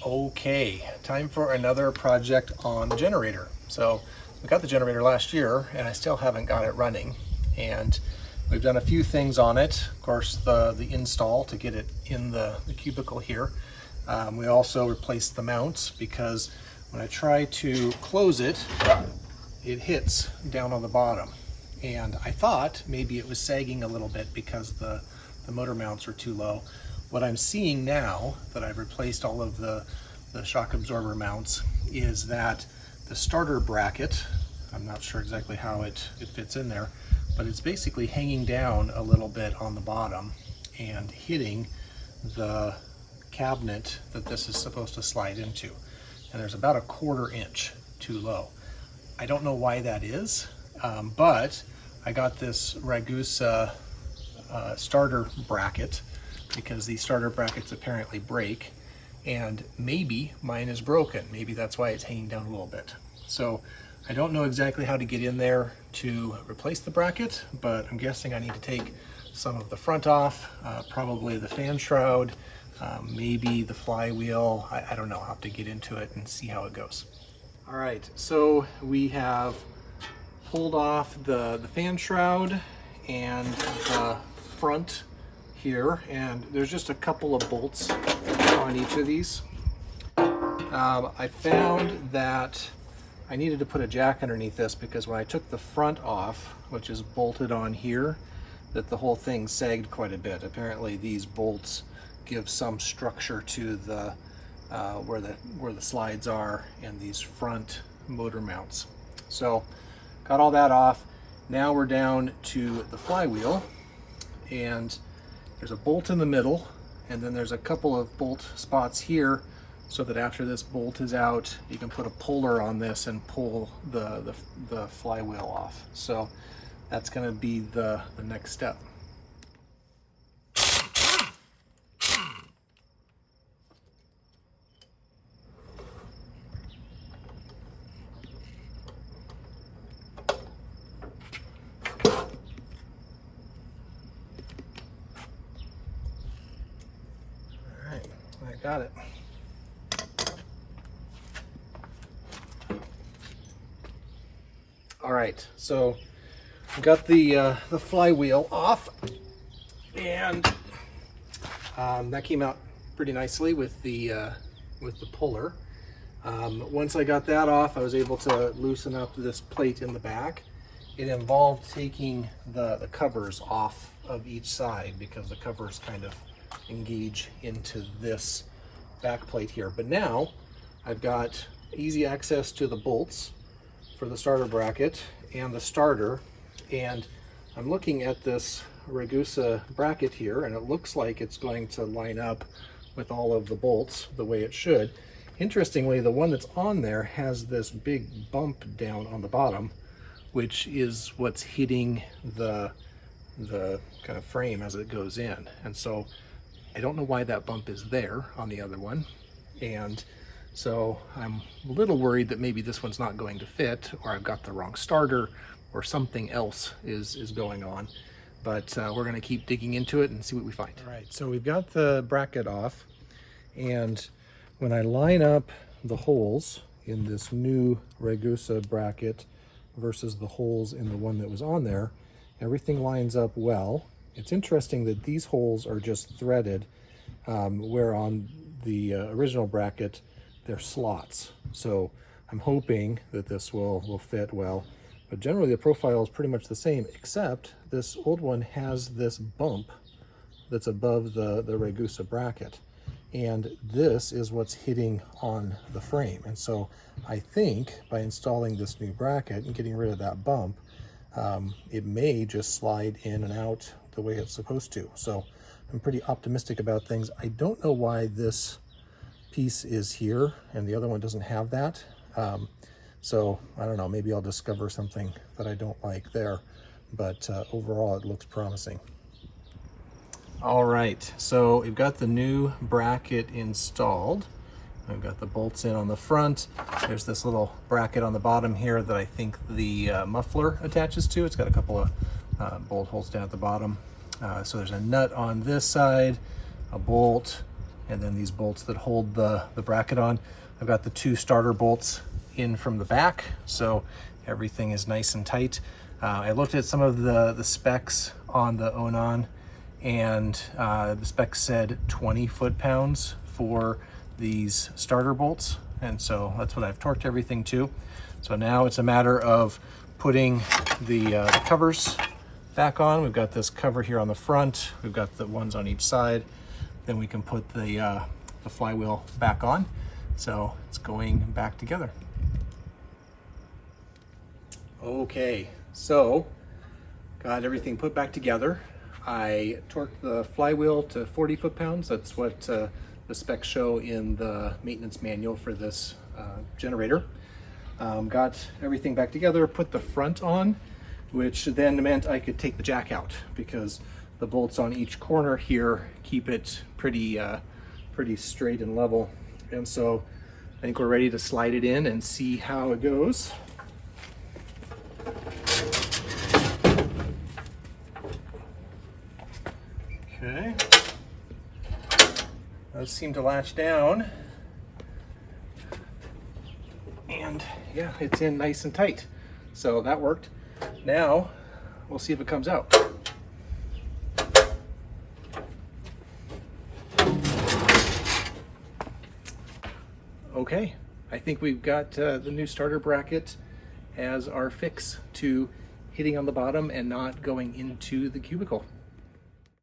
Okay, time for another project on the generator. So we got the generator last year and I still haven't got it running, and we've done a few things on it. Of course, the install to get it in the cubicle here. We also replaced the mounts because when I try to close it, it hits down on the bottom. And I thought maybe it was sagging a little bit because the motor mounts are too low. What I'm seeing now that I've replaced all of the shock absorber mounts is that the starter bracket, I'm not sure exactly how it fits in there, but it's basically hanging down a little bit on the bottom and hitting the cabinet that this is supposed to slide into. And there's about a 1/4 inch too low. I don't know why that is, but I got this Regusa starter bracket because these starter brackets apparently break, and maybe mine is broken. Maybe that's why it's hanging down a little bit. So I don't know exactly how to get in there to replace the bracket, but I'm guessing I need to take some of the front off, probably the fan shroud, maybe the flywheel. I don't know. I'll have to get into it and see how it goes. All right, so we have pulled off the fan shroud and the front here, and there's just a couple of bolts on each of these. I found that I needed to put a jack underneath this because when I took the front off, which is bolted on here, that the whole thing sagged quite a bit. Apparently these bolts give some structure to the where the slides are and these front motor mounts. So got all that off. Now we're down to the flywheel, and there's a bolt in the middle, and then there's a couple of bolt spots here so that after this bolt is out, you can put a puller on this and pull the flywheel off. So that's going to be the next step. I got it. All right, so we got the flywheel off, and that came out pretty nicely with the puller. Once I got that off, I was able to loosen up this plate in the back. It involved taking the covers off of each side because the covers kind of engage into this back plate here. But now I've got easy access to the bolts for the starter bracket and the starter, and I'm looking at this Regusa bracket here, and it looks like it's going to line up with all of the bolts the way it should. Interestingly, the one that's on there has this big bump down on the bottom, which is what's hitting the kind of frame as it goes in. And so I don't know why that bump is there on the other one, and so I'm a little worried that maybe this one's not going to fit, or I've got the wrong starter, or something else is going on. But we're going to keep digging into it and see what we find. All right, so we've got the bracket off, and when I line up the holes in this new Regusa bracket versus the holes in the one that was on there, everything lines up well. It's interesting that these holes are just threaded, where on the original bracket, they're slots. So I'm hoping that this will fit well. But generally the profile is pretty much the same, except this old one has this bump that's above the Regusa bracket. And this is what's hitting on the frame. And so I think by installing this new bracket and getting rid of that bump, it may just slide in and out the way it's supposed to. So I'm pretty optimistic about things. I don't know why this piece is here and the other one doesn't have that. So I don't know, maybe I'll discover something that I don't like there, but overall it looks promising. All right, so we've got the new bracket installed. I've got the bolts in on the front. There's this little bracket on the bottom here that I think the muffler attaches to. It's got a couple of bolt holes down at the bottom. So there's a nut on this side, a bolt, and then these bolts that hold the bracket on. I've got the 2 starter bolts in from the back, so everything is nice and tight. I looked at some of the specs on the Onan, and the specs said 20 foot-pounds for these starter bolts, and so that's what I've torqued everything to. So now it's a matter of putting the covers back on. We've got this cover here on the front, we've got the ones on each side, then we can put the flywheel back on. So it's going back together. Okay, so got everything put back together. I torqued the flywheel to 40 foot-pounds. That's what the specs show in the maintenance manual for this generator. Got everything back together, put the front on, which then meant I could take the jack out because the bolts on each corner here keep it pretty straight and level. And so I think we're ready to slide it in and see how it goes. Okay, those seem to latch down, and yeah, it's in nice and tight, so that worked. Now we'll see if it comes out. Okay, I think we've got the new starter bracket as our fix to hitting on the bottom and not going into the cubicle.